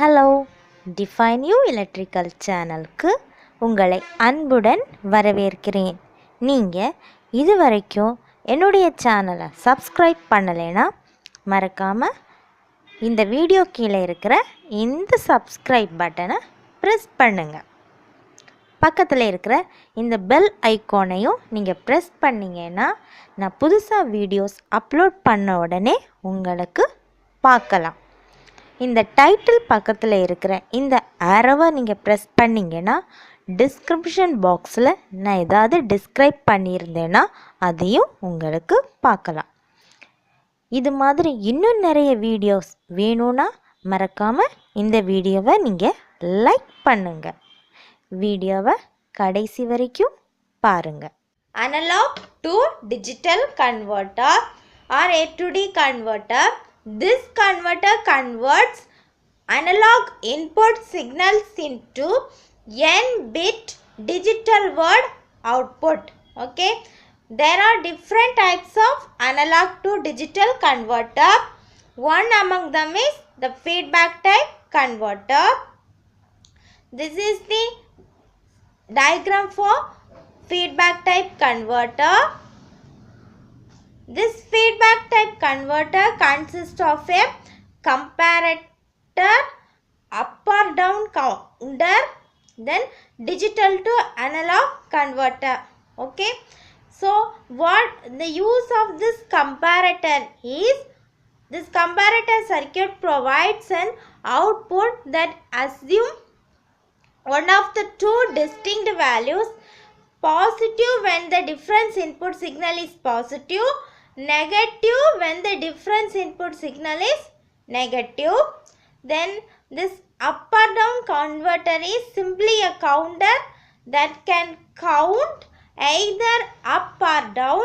Hello, define you electrical சேனலுக்கு உங்களை அன்புடன் வரவேற்கிறேன். நீங்கள் இதுவரைக்கும் என்னுடைய சேனலை சப்ஸ்கிரைப் பண்ணலைன்னா மறக்காமல் இந்த வீடியோ கீழே இருக்கிற இந்த சப்ஸ்கிரைப் பட்டனை ப்ரெஸ் பண்ணுங்கள். பக்கத்தில் இருக்கிற இந்த பெல் ஐக்கானையும் நீங்கள் ப்ரெஸ் பண்ணிங்கன்னா நான் புதுசாக வீடியோஸ் அப்லோட் பண்ண உடனே உங்களுக்கு பார்க்கலாம். இந்த டைட்டில் பக்கத்தில் இருக்கிற இந்த ஆரோவை நீங்கள் ப்ரெஸ் பண்ணிங்கன்னா டிஸ்கிரிப்ஷன் பாக்ஸில் நான் ஏதாவது டிஸ்கிரைப் பண்ணியிருந்தேன்னா அதையும் உங்களுக்கு பார்க்கலாம். இது மாதிரி இன்னும் நிறைய வீடியோஸ் வேணும்னா மறக்காமல் இந்த வீடியோவை நீங்கள் லைக் பண்ணுங்கள். வீடியோவை கடைசி வரைக்கும் பாருங்கள். Analog to digital converter or A to D converter. This converter converts analog input signals into n-bit digital word output. Okay. There are different types of analog to digital converter. One among them is the feedback type converter. This is the diagram for feedback type converter. This feedback type converter consists of a comparator, up or down counter, then digital to analog converter. Okay. So what the use of this comparator is, this comparator circuit provides an output that assume one of the two distinct values, positive when the difference input signal is positive, negative when the difference input signal is negative. Then this up or down converter is simply a counter that can count either up or down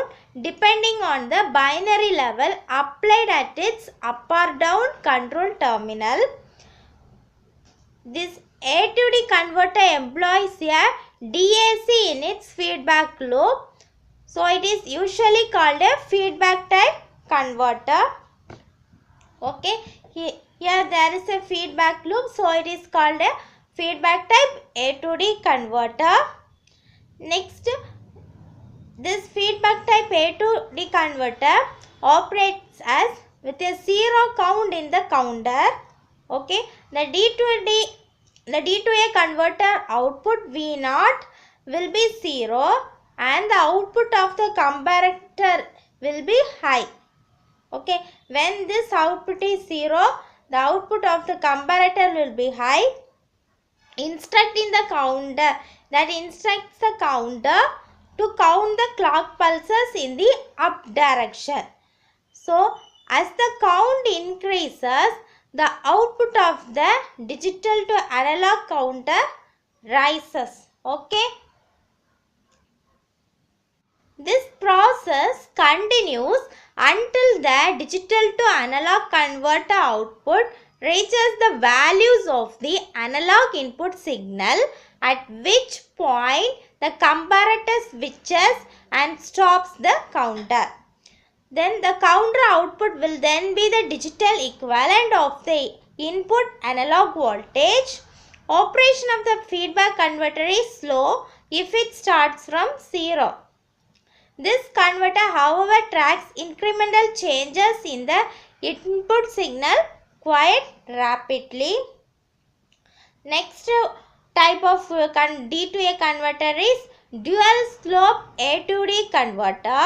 depending on the binary level applied at its up or down control terminal. This A to D converter employs a DAC in its feedback loop. So it is usually called a feedback type converter. Okay. Here there is a feedback loop. So it is called a feedback type A to D converter. Next, this feedback type A to D converter operates as with a zero count in the counter. Okay. The D to A converter output V0 will be 0 and the output of the comparator will be high. Okay. When this output is 0, the output of the comparator will be high. Instructing the counter, that instructs the counter to count the clock pulses in the up direction. So as the count increases, the output of the digital to analog counter rises. Okay. This process continues until the digital to analog converter output reaches the values of the analog input signal, at which point the comparator switches and stops the counter. Then the counter output will then be the digital equivalent of the input analog voltage. Operation of the feedback converter is slow if it starts from 0. This converter, however, tracks incremental changes in the input signal quite rapidly. Next type of D to A converter is dual slope A to D converter.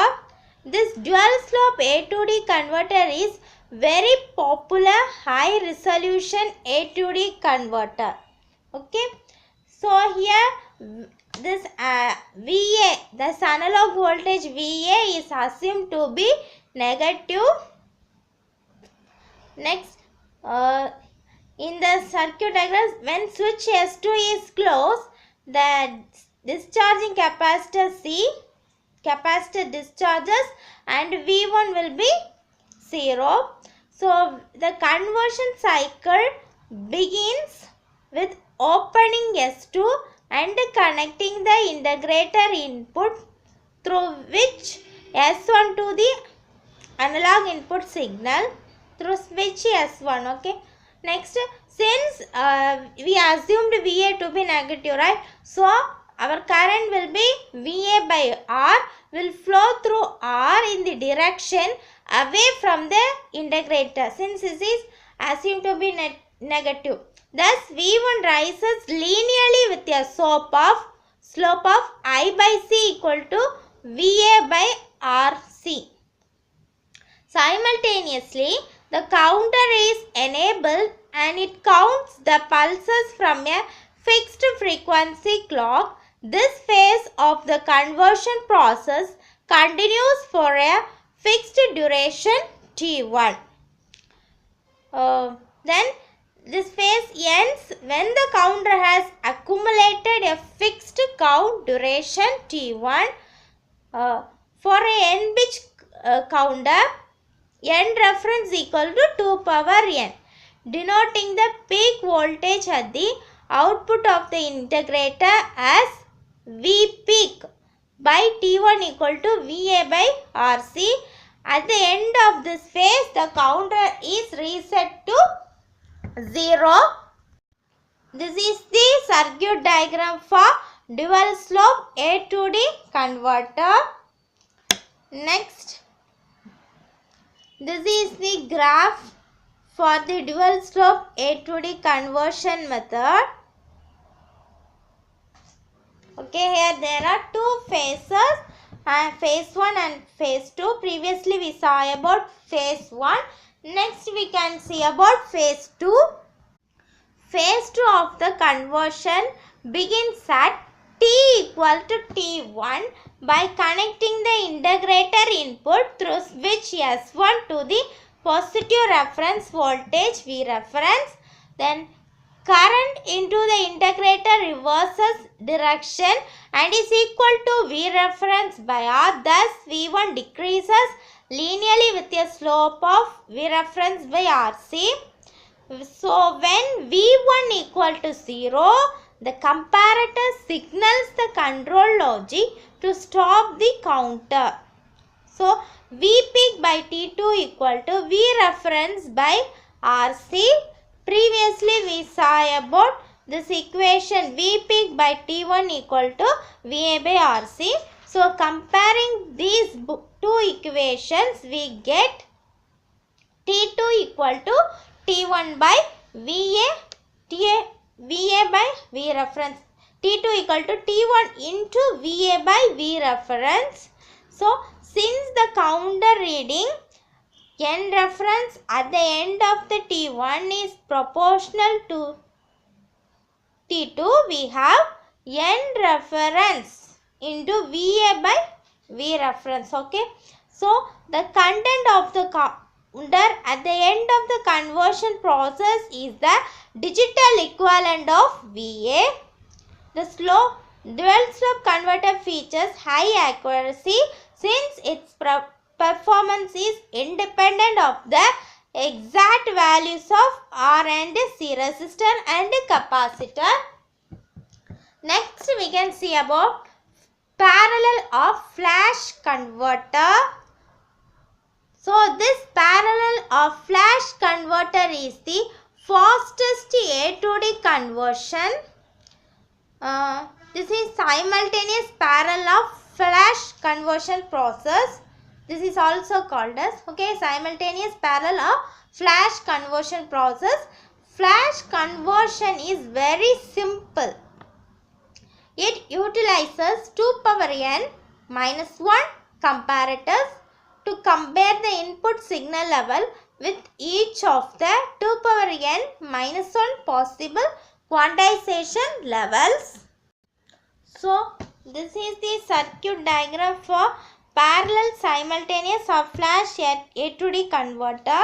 This dual slope A to D converter is very popular high resolution A to D converter. Okay. So here this VA, this analog voltage VA is assumed to be negative. Next, in the circuit diagram, when switch S2 is closed, the discharging capacitor discharges and V1 will be 0. So the conversion cycle begins with opening S2 and connecting the integrator input through which S1 to the analog input signal through switch S1. Okay. Next, since we assumed VA to be negative, right? So our current will be VA by R will flow through R in the direction away from the integrator, since this is assumed to be negative. Thus, V1 rises linearly with a slope of I by C equal to VA by RC. Simultaneously, the counter is enabled and it counts the pulses from a fixed frequency clock. This phase of the conversion process continues for a fixed duration T1. Then this phase ends when the counter has accumulated a fixed count duration T1. For a n-bit counter, n reference equal to 2 power n, denoting the peak voltage at the output of the integrator as V peak by T1 equal to VA by RC. At the end of this phase, the counter is reset to 0. This is the circuit diagram for dual slope A to D converter. Next, this is the graph for the dual slope A to D conversion method. Okay, here there are two phases, phase 1 and phase 2. Previously we saw about phase 1. Next we can see about phase 2. Phase 2 of the conversion begins at T equal to T1 by connecting the integrator input through switch S1 to the positive reference voltage V reference. Then current into the integrator reverses direction and is equal to V reference by R. Thus, V1 decreases linearly with a slope of V reference by RC. So, when V1 equal to 0, the comparator signals the control logic to stop the counter. So, V peak by T2 equal to V reference by RC. Previously, we saw about this equation V peak by T1 equal to VA by RC. So, comparing these two equations, we get T2 equal to T1 by VA by V reference. T2 equal to T1 into VA by V reference. So, since the counter reading n reference at the end of the T1 is proportional to T2, we have n reference into VA by V reference. Okay. So, the content of the counter at the end of the conversion process is the digital equivalent of VA. The dual slope converter features high accuracy since its performance is independent of the exact values of R and C resistor and capacitor. Next, we can see about parallel of flash converter. So, this parallel of flash converter is the fastest A to D conversion. This is simultaneous parallel of flash conversion process. This is also called as simultaneous parallel of flash conversion process. Flash conversion is very simple. It utilizes 2 power n minus 1 comparators to compare the input signal level with each of the 2 power n minus 1 possible quantization levels. So, this is the circuit diagram for parallel simultaneous of flash A to D converter.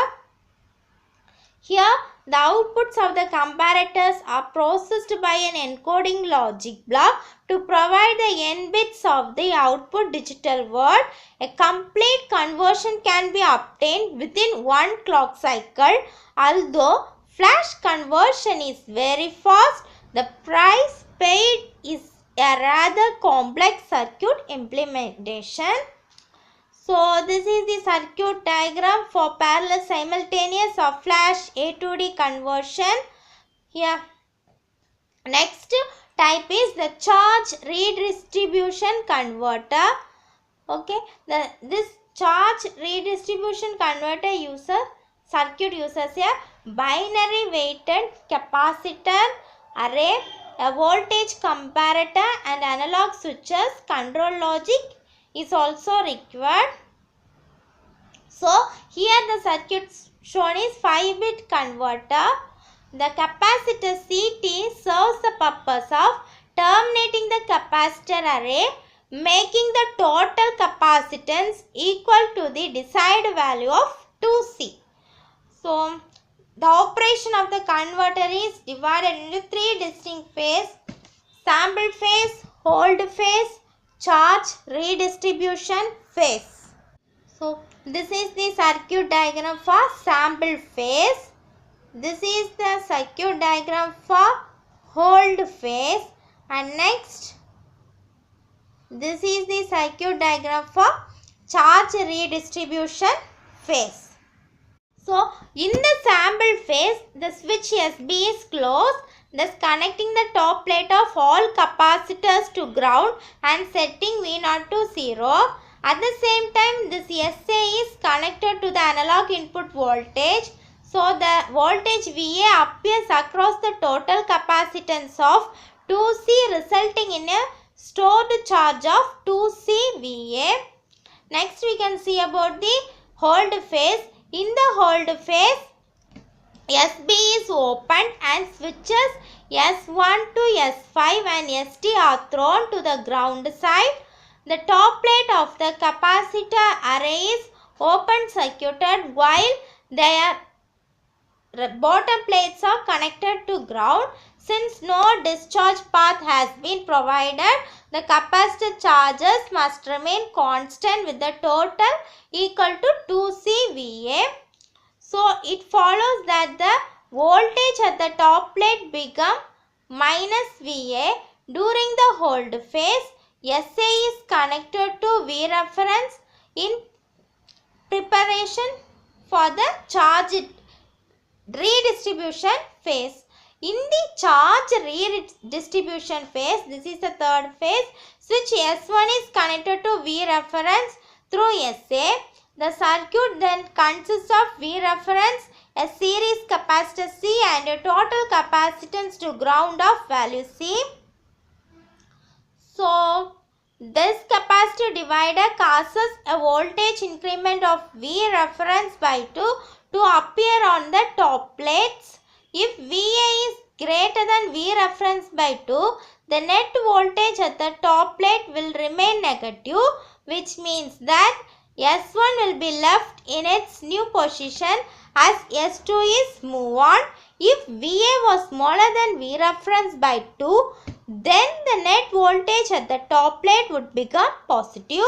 Here, the outputs of the comparators are processed by an encoding logic block to provide the n bits of the output digital word. A complete conversion can be obtained within 1 clock cycle. Although flash conversion is very fast, the price paid is a rather complex circuit implementation. So this is the circuit diagram for parallel simultaneous or flash A to D conversion. Here, next type is the charge redistribution converter. Okay, this charge redistribution converter circuit uses a binary weighted capacitor array, a voltage comparator and analog switches. Control logic is also required. So here the circuit shown is 5-bit converter. The capacitor CT serves the purpose of terminating the capacitor array, making the total capacitance equal to the desired value of 2C. So the operation of the converter is divided into 3 distinct phases: sample phase, hold phase, charge redistribution phase. So this is the circuit diagram for sample phase. This is the circuit diagram for hold phase, and next this is the circuit diagram for charge redistribution phase. So in the sample phase, the switch SB is closed, thus connecting the top plate of all capacitors to ground and setting V0 to 0. At the same time, this SA is connected to the analog input voltage. So the voltage VA appears across the total capacitance of 2C, resulting in a stored charge of 2C VA. Next we can see about the hold phase. In the hold phase, SB is opened and switches S1 to S5 and ST are thrown to the ground side. The top plate of the capacitor array is open circuited while their bottom plates are connected to ground. Since no discharge path has been provided, the capacitor charges must remain constant with the total equal to 2CVA. So it follows that the voltage at the top plate become minus VA. During the hold phase, SA is connected to V reference in preparation for the charge redistribution phase. In the charge redistribution phase, this is the third phase, switch S1 is connected to V reference through SA. The circuit then consists of V reference, a series capacitor C and a total capacitance to ground of value C. So this capacitor divider causes a voltage increment of V reference by 2 to appear on the top plates. If VA is greater than V reference by 2, the net voltage at the top plate will remain negative, which means that S1 will be left in its new position as S2 is move on. If VA was smaller than V reference by 2, then the net voltage at the top plate would become positive.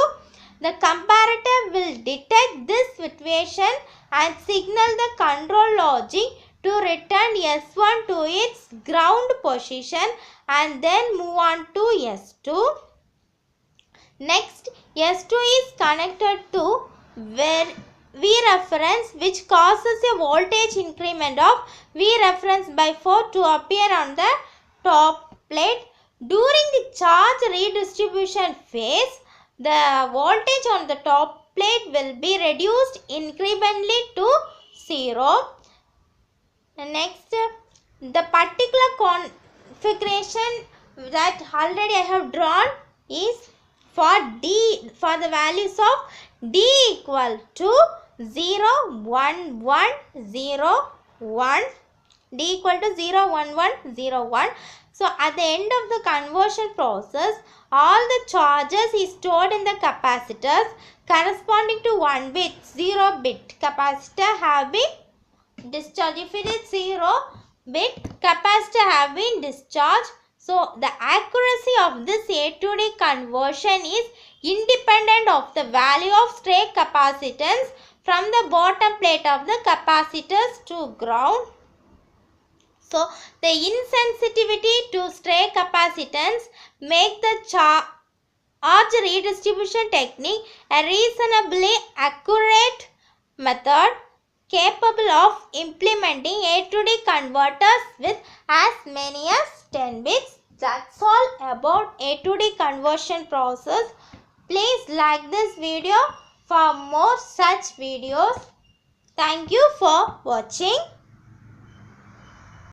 The comparator will detect this situation and signal the control logic to return S1 to its ground position and then move on to S2. Next, S2 is connected to V reference, which causes a voltage increment of V reference by 4 to appear on the top plate. During the charge redistribution phase, the voltage on the top plate will be reduced incrementally to 0. Next, the particular configuration that already I have drawn is for the values of D equal to 0, 1, 1, 0, 1. D equal to 0, 1, 1, 0, 1. So at the end of the conversion process, all the charges is stored in the capacitors corresponding to 1 bit, 0 bit capacitor have been discharged. If it is 0 bit, capacitor have been discharged. So the accuracy of this A to D conversion is independent of the value of stray capacitance from the bottom plate of the capacitors to ground. So the insensitivity to stray capacitance make the or the redistribution technique a reasonably accurate method capable of implementing A to D converters with as many as 10 bits. That's all about A to D conversion process. Please like this video for more such videos. Thank you for watching.